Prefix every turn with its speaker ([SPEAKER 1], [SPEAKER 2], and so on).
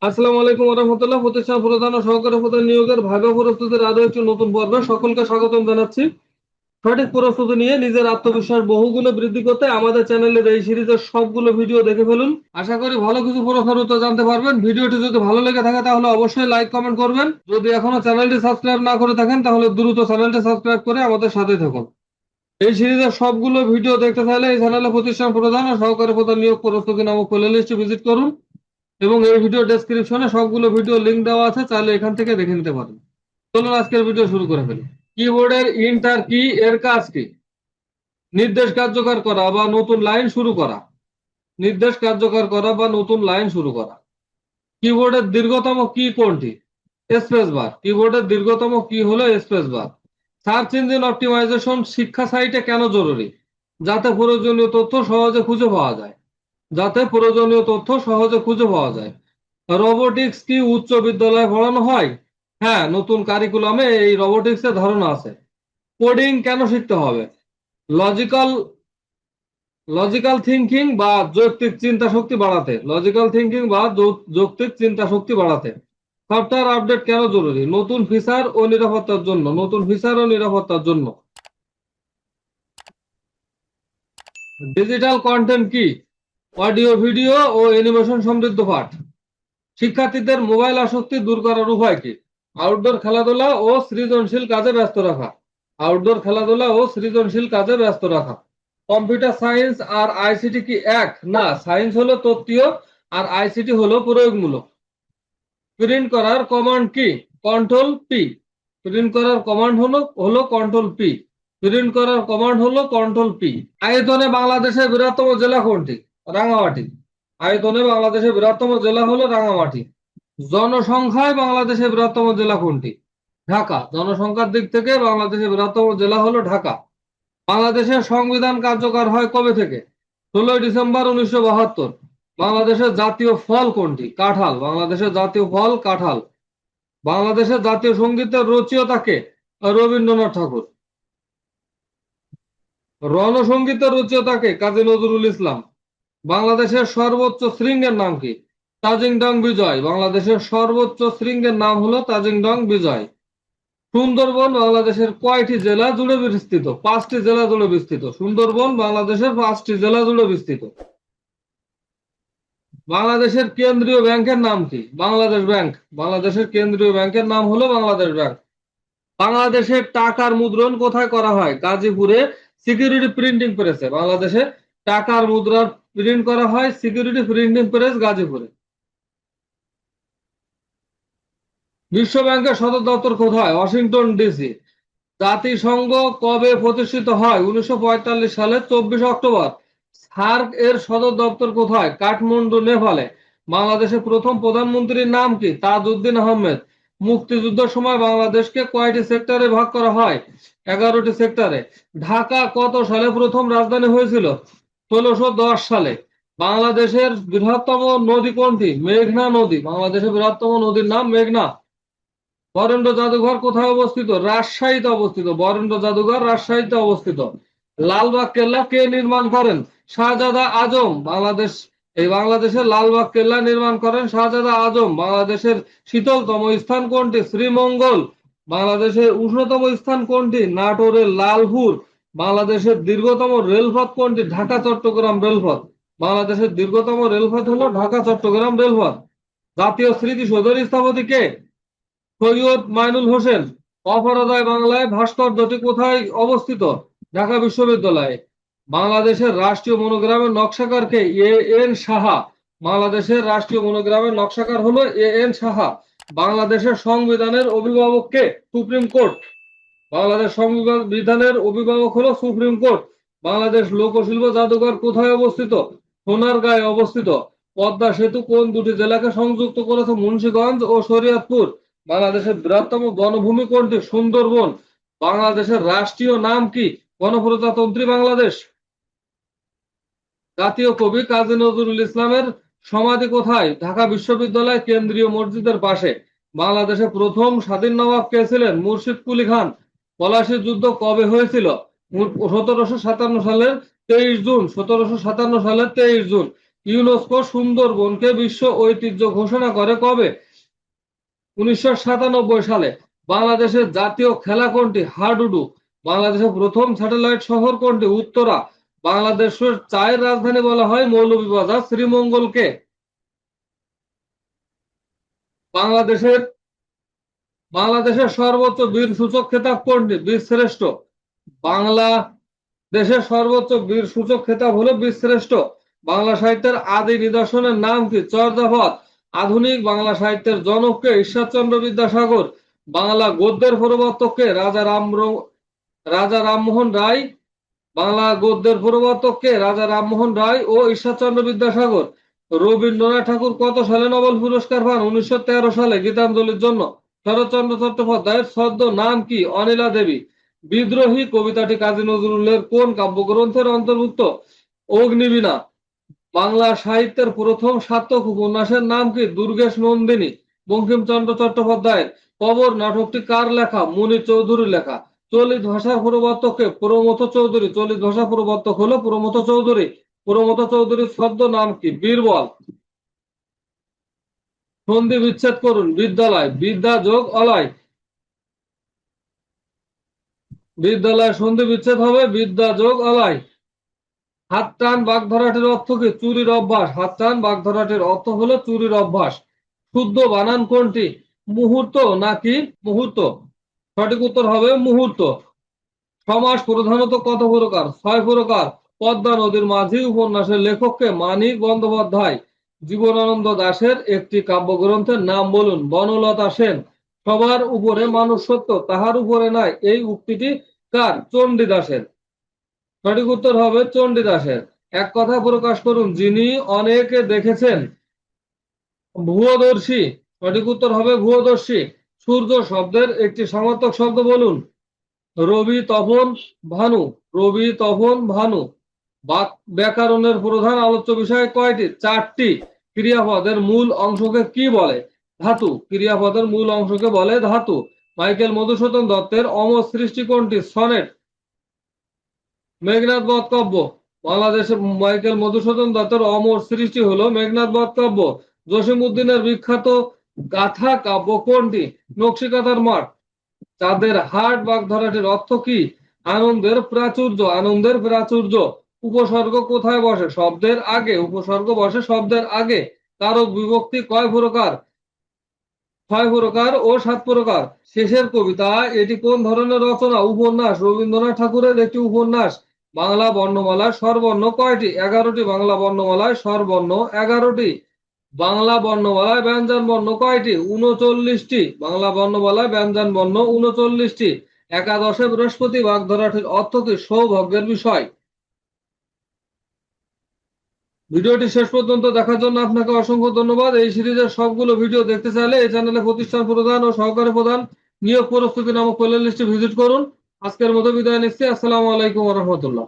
[SPEAKER 1] আসসালামু আলাইকুম রহমতুল্লাহ। প্রতিষ্ঠান প্রধান ও সহকারী প্রধান নিয়োগের ভাগ্য প্রস্তুতির আরো একটি নতুন পর্বে সকলকে স্বাগতম জানাচ্ছি। সঠিক প্রস্তুতি নিয়ে নিজের আত্মবিশ্বাস বহুগুণে বৃদ্ধি করতে আমাদের চ্যানেলের এই সিরিজের সবগুলো ভিডিও দেখে ফেলুন। আশা করি ভালো কিছু প্রশ্নের উত্তর জানতে পারবেন। ভিডিওটি যদি ভালো লেগে থাকে তাহলে অবশ্যই লাইক কমেন্ট করবেন। যদি এখনো চ্যানেলটি সাবস্ক্রাইব না করে থাকেন তাহলে দ্রুত চ্যানেলটি সাবস্ক্রাইব করে আমাদের সাথে থাকুন। এই সিরিজের সবগুলো ভিডিও দেখতে চাইলে এই চ্যানেলে প্রতিষ্ঠান প্রধান ও সহকারী প্রধান নিয়োগ প্রস্তুতি নামক প্লেলিস্টটি ভিজিট করুন এবং এই ভিডিও ডেসক্রিপশনে সবগুলো ভিডিও লিংক দেওয়া আছে, চাইলে এখান থেকে দেখে নিতে পারেন। চলুন আজকের ভিডিও শুরু করে ফেলি। কিবোর্ডের ইন্টার কি এর কাজ কি? নির্দেশ কার্যকর করা বা নতুন লাইন শুরু করা। নির্দেশ কার্যকর করা বা নতুন লাইন শুরু করা। কিবোর্ডের দীর্ঘতম কি কোনটি? Space bar. কিবোর্ডের দীর্ঘতম কি হলো space bar. Search engine optimisation শিক্ষা সাইটে কেন জরুরি? যাতে প্রয়োজনীয় তথ্য সহজে খুঁজে পাওয়া যায়। যাতে প্রয়োজনীয় তথ্য সহজে খুঁজে পাওয়া যায়। রোবোটিক্স কি উচ্চ বিদ্যালয়ে পড়ানো হয়? হ্যাঁ, নতুন কারিকুলামে এই রোবোটিক্সের ধারণা আছে। কোডিং কেন শিখতে হবে? লজিক্যাল লজিক্যাল থিঙ্কিং বা যৌক্তিক চিন্তা শক্তি বাড়াতে। লজিক্যাল থিঙ্কিং বা যৌক্তিক চিন্তা শক্তি বাড়াতে। সফটওয়্যার আপডেট কেন জরুরি? নতুন ফিচার ও নিরাপত্তার জন্য। নতুন ফিচার ও নিরাপত্তার জন্য। ডিজিটাল কন্টেন্ট কি? অডিও, ভিডিও ও অ্যানিমেশন সমৃদ্ধ পাঠ। শিক্ষার্থীদের মোবাইল আসক্তি দূর করার উপায় কি? আউটডোর খেলাধুলা ও সৃজনশীল কাজে ব্যস্ত রাখা। আউটডোর খেলাধুলা ও সৃজনশীল কাজে ব্যস্ত রাখা। কম্পিউটার সায়েন্স আর আইসিটি কি এক? না, সায়েন্স হলো তত্ত্বীয় আর আইসিটি হলো প্রয়োগমূলক। প্রিন্ট করার কমান্ড কি? Control P. প্রিন্ট করার কমান্ড হলো কন্ট্রোল পি। প্রিন্ট করার কমান্ড হলো কন্ট্রোল পি। আয়তনে বাংলাদেশের বৃহত্তম জেলা কোনটি? রাঙামাটি। আয়তনে বাংলাদেশের বৃহত্তম জেলা হলো রাঙামাটি। জনসংখ্যায় বাংলাদেশের বৃহত্তম জেলা কোনটি? ঢাকা। জনসংখ্যার দিক থেকে বাংলাদেশের বৃহত্তম জেলা হলো ঢাকা। বাংলাদেশের সংবিধান কার্যকর হয় কবে থেকে? 16 ডিসেম্বর 1972। বাংলাদেশের জাতীয় ফল কোনটি? কাঁঠাল। বাংলাদেশের জাতীয় ফল কাঁঠাল। বাংলাদেশের জাতীয় সঙ্গীতের রচয়িতা কে? রবীন্দ্রনাথ ঠাকুর। রণসঙ্গীতের রচয়িতা কে? কাজী নজরুল ইসলাম। বাংলাদেশের সর্বোচ্চ শৃঙ্গের নাম কি? তাজিং ডং বিজয়। বাংলাদেশের সর্বোচ্চ শৃঙ্গের নাম হলো তাজিং ডং বিজয়। সুন্দরবন বাংলাদেশের কয়টি জেলা জুড়ে বিস্তৃত? 5টি জেলা জুড়ে বিস্তৃত। সুন্দরবন বাংলাদেশের 5টি জেলা জুড়ে বিস্তৃত। বাংলাদেশের কেন্দ্রীয় ব্যাংকের নাম কি? বাংলাদেশ ব্যাংক। বাংলাদেশের কেন্দ্রীয় ব্যাংকের নাম হলো বাংলাদেশ ব্যাংক। বাংলাদেশের টাকার মুদ্রণ কোথায় করা হয়? গাজীপুরে সিকিউরিটি প্রিন্টিং প্রেসে। বাংলাদেশে টাকার মুদ্রার প্রিন্ট করা হয় সিকিউরিটি প্রিন্টিং প্রেস গাজীপুরে। বিশ্ব ব্যাংকের সদর দপ্তর কোথায়? Washington DC. জাতিসংঘ কবে প্রতিষ্ঠিত হয়? 1945 সালের 24 অক্টোবর। সার্ক এর সদর দপ্তর কোথায়? কাঠমান্ডু, নেপালে। বাংলাদেশের প্রথম প্রধানমন্ত্রীর নাম কি? তাজউদ্দিন আহমেদ। মুক্তিযুদ্ধের সময় বাংলাদেশকে কয়টি সেক্টরে ভাগ করা হয়? 11টি সেক্টরে। ঢাকা কত সালে প্রথম রাজধানী হয়েছিল? 1610 সালে। বাংলাদেশের বৃহত্তম নদী কোনটি? মেঘনা নদী। বাংলাদেশের বৃহত্তম নদীর নাম মেঘনা। বরেন্দ্র জাদুঘর কোথায় অবস্থিত? রাজশাহীতে অবস্থিত। বরেন্দ্র জাদুঘর রাজশাহীতে অবস্থিত। লালবাগ কেল্লা কে নির্মাণ করেন? শাহজাদা আজম। বাংলাদেশের লালবাগ কেল্লা নির্মাণ করেন শাহজাদা আজম। বাংলাদেশের শীতলতম স্থান কোনটি? শ্রীমঙ্গল। বাংলাদেশের উষ্ণতম স্থান কোনটি? নাটোরের লালপুর। বাংলাদেশের দীর্ঘতম রেলপথ কোনটি? ঢাকা চট্টগ্রাম রেলপথ। বাংলাদেশের দীর্ঘতম রেলপথ হলো ঢাকা চট্টগ্রাম রেলপথ। জাতীয় স্মৃতিসৌধের স্থপতি কে? সৈয়দ মাইনুল হোসেন। অপরাজয় বাংলায় ভাস্কর্যটি কোথায় অবস্থিত? ঢাকা বিশ্ববিদ্যালয়ে। বাংলাদেশের রাষ্ট্রীয় মনোগ্রামের নকশাকার কে? A N Saha. বাংলাদেশের রাষ্ট্রীয় মনোগ্রামের নকশাকার হলো এ এন সাহা। বাংলাদেশের সংবিধানের অভিভাবক কে? Supreme court. বাংলাদেশ সংবিধানের অভিভাবক হলো সুপ্রিম কোর্ট। বাংলাদেশ লোকশিল্প জাদুঘর কোথায় অবস্থিত? সোনারগাঁয়ে অবস্থিত। পদ্মা সেতু কোন দুটি জেলাকে সংযুক্ত করেছে? মুন্সিগঞ্জ ও শরীয়তপুর। বাংলাদেশের বৃহত্তম বনভূমি কোনটি? সুন্দরবন। বাংলাদেশের রাষ্ট্রীয় নাম কি? গণপ্রজাতন্ত্রী বাংলাদেশ। জাতীয় কবি কাজী নজরুল ইসলামের সমাধি কোথায়? ঢাকা বিশ্ববিদ্যালয় কেন্দ্রীয় মসজিদের পাশে। বাংলাদেশের প্রথম স্বাধীন নবাব কে ছিলেন? মুর্শিদ কুলি খান। পলাশীর যুদ্ধ কবে হয়েছিল? 1757 সালের 23 জুন। 1757 সালের 23 জুন। ইউনেস্কো সুন্দরবনকে বিশ্ব ঐতিহ্য ঘোষণা করে কবে? 1997 সালে। বাংলাদেশের জাতীয় খেলা কোনটি? হাডুডু। বাংলাদেশের প্রথম স্যাটেলাইট শহর কোনটি? উত্তরা। বাংলাদেশের চায়ের রাজধানী বলা হয় মৌলভীবাজার। শ্রীমঙ্গলকে বাংলাদেশের বাংলাদেশের সর্বোচ্চ বীর সূচক খেতাব কোনটি? বীরশ্রেষ্ঠ। বাংলাদেশের সর্বোচ্চ বীর সূচক খেতাব হলো বীরশ্রেষ্ঠ। বাংলা সাহিত্যের আদি নিদর্শনের নাম কি? চর্যাপদ। আধুনিক বাংলা সাহিত্যের জনককে? ঈশ্বরচন্দ্র বিদ্যাসাগর। বাংলা গদ্যের প্রবর্তককে? রাজা রামমোহন রায়। বাংলা গদ্যের প্রবর্তককে? রাজা রামমোহন রায় ও ঈশ্বরচন্দ্র বিদ্যাসাগর। রবীন্দ্রনাথ ঠাকুর কত সালে নোবেল পুরস্কার পান? 1913 সালে গীতাঞ্জলির জন্য। শরৎচন্দ্র চট্টোপাধ্যায়ের ছদ্ম নাম কি? অনিলা দেবী। বিদ্রোহী কবিতাটি কাজী নজরুলের কোন কাব্যগ্রন্থের অন্তর্ভুক্ত? অগ্নিবীণা। বাংলা সাহিত্যের প্রথম সার্থক উপন্যাসের নাম কি? দুর্গেশ নন্দিনী। বঙ্কিমচন্দ্র চট্টোপাধ্যায়ের কবর নাটকটি কার লেখা? মুনীর চৌধুরীর লেখা। চলিত ভাষার প্রবর্তককে? প্রমথ চৌধুরী। চলিত ভাষা প্রবর্তক হলো প্রমথ চৌধুরী। প্রমথ চৌধুরীর ছদ্ম নাম কি? বীরবল। সন্ধি বিচ্ছেদ করুন। বিদ্যালয়। বিদ্যা যোগ অলয়। বিদ্যালয় সন্ধি বিচ্ছেদ হবে বিদ্যা যোগ অলয়। হাত টান বাগধারাটির অর্থ কি? চুরির অভ্যাস। হাত টান বাগধারাটির অর্থ হলো চুরির অভ্যাস। শুদ্ধ বানান কোনটি? মুহূর্ত নাকি মুহূর্ত? সঠিক উত্তর হবে মুহূর্ত। সমাস প্রধানত কত প্রকার? 6 প্রকার। পদ্মা নদীর মাঝি উপন্যাসের লেখককে? মানিক বন্দ্যোপাধ্যায়। জীবনানন্দ দাশের একটি কাব্যগ্রন্থের নাম বলুন। বনলতা সেন। সবার উপরে মানুষ সত্য, তাহার উপরে নাই, এই উক্তিটি কার? চণ্ডীদাসের। সঠিক উত্তর হবে চণ্ডীদাসের। এক কথা প্রকাশ করুন, যিনি অনেকে দেখেছেন। ভূয়দর্শী। সঠিক উত্তর হবে ভূয়দর্শী। সূর্য শব্দের একটি সমার্থক শব্দ বলুন। রবি তপন ভানু। রবি তপন ভানু। ব্যাকরণের প্রধান আলোচ্য বিষয় কয়টি? 4টি। ক্রিয়াপদের মূল অংশকে কি বলে? ধাতু। ক্রিয়াপদের মূল অংশকে বলে ধাতু। মাইকেল মধুসূদন দত্তের অমর সৃষ্টি কোনটি? সনেট। মেঘনাদ বধ কাব্য। বাংলাদেশের মাইকেল মধুসূদন দত্তের অমর সৃষ্টি হলো মেঘনাদ বধ কাব্য। জসিমউদ্দিনের বিখ্যাত গাথা কাব্য কোনটি? নকশিকাঁথার মাঠ। চাঁদের হাট বাগধারাটির অর্থ কি? আনন্দের প্রাচুর্য। আনন্দের প্রাচুর্য। উপসর্গ কোথায় বসে? শব্দের আগে। উপসর্গ বসে শব্দের আগে। কারক বিভক্তি কয় প্রকার? 6 প্রকার ও 7 প্রকার। শেষের কবিতা এটি কোন ধরনের রচনা? উপন্যাস। রবীন্দ্রনাথ ঠাকুরের একটি উপন্যাস। বাংলা বর্ণমালায় স্বরবর্ণ কয়টি? 11টি। বাংলা বর্ণমালায় স্বরবর্ণ 11টি। বাংলা বর্ণমালায় ব্যঞ্জন বর্ণ কয়টি? 39টি। বাংলা বর্ণমালায় ব্যঞ্জন বর্ণ 39টি। একাদশে বৃহস্পতি বাগধারাটির অর্থ কি? সৌভাগ্যের বিষয়। ভিডিওটি শেষ পর্যন্ত দেখার জন্য আপনাকে অসংখ্য ধন্যবাদ। এই সিরিজের সবগুলো ভিডিও দেখতে চাইলে এই চ্যানেলে প্রতিষ্ঠান প্রধান ও সহকারী প্রধান নিয়োগ প্রস্তুতি নামক প্লে লিস্টে ভিজিট করুন। আজকের মতো বিদায় নিচ্ছি। আসসালামু আলাইকুম ওয়া রাহমাতুল্লাহ।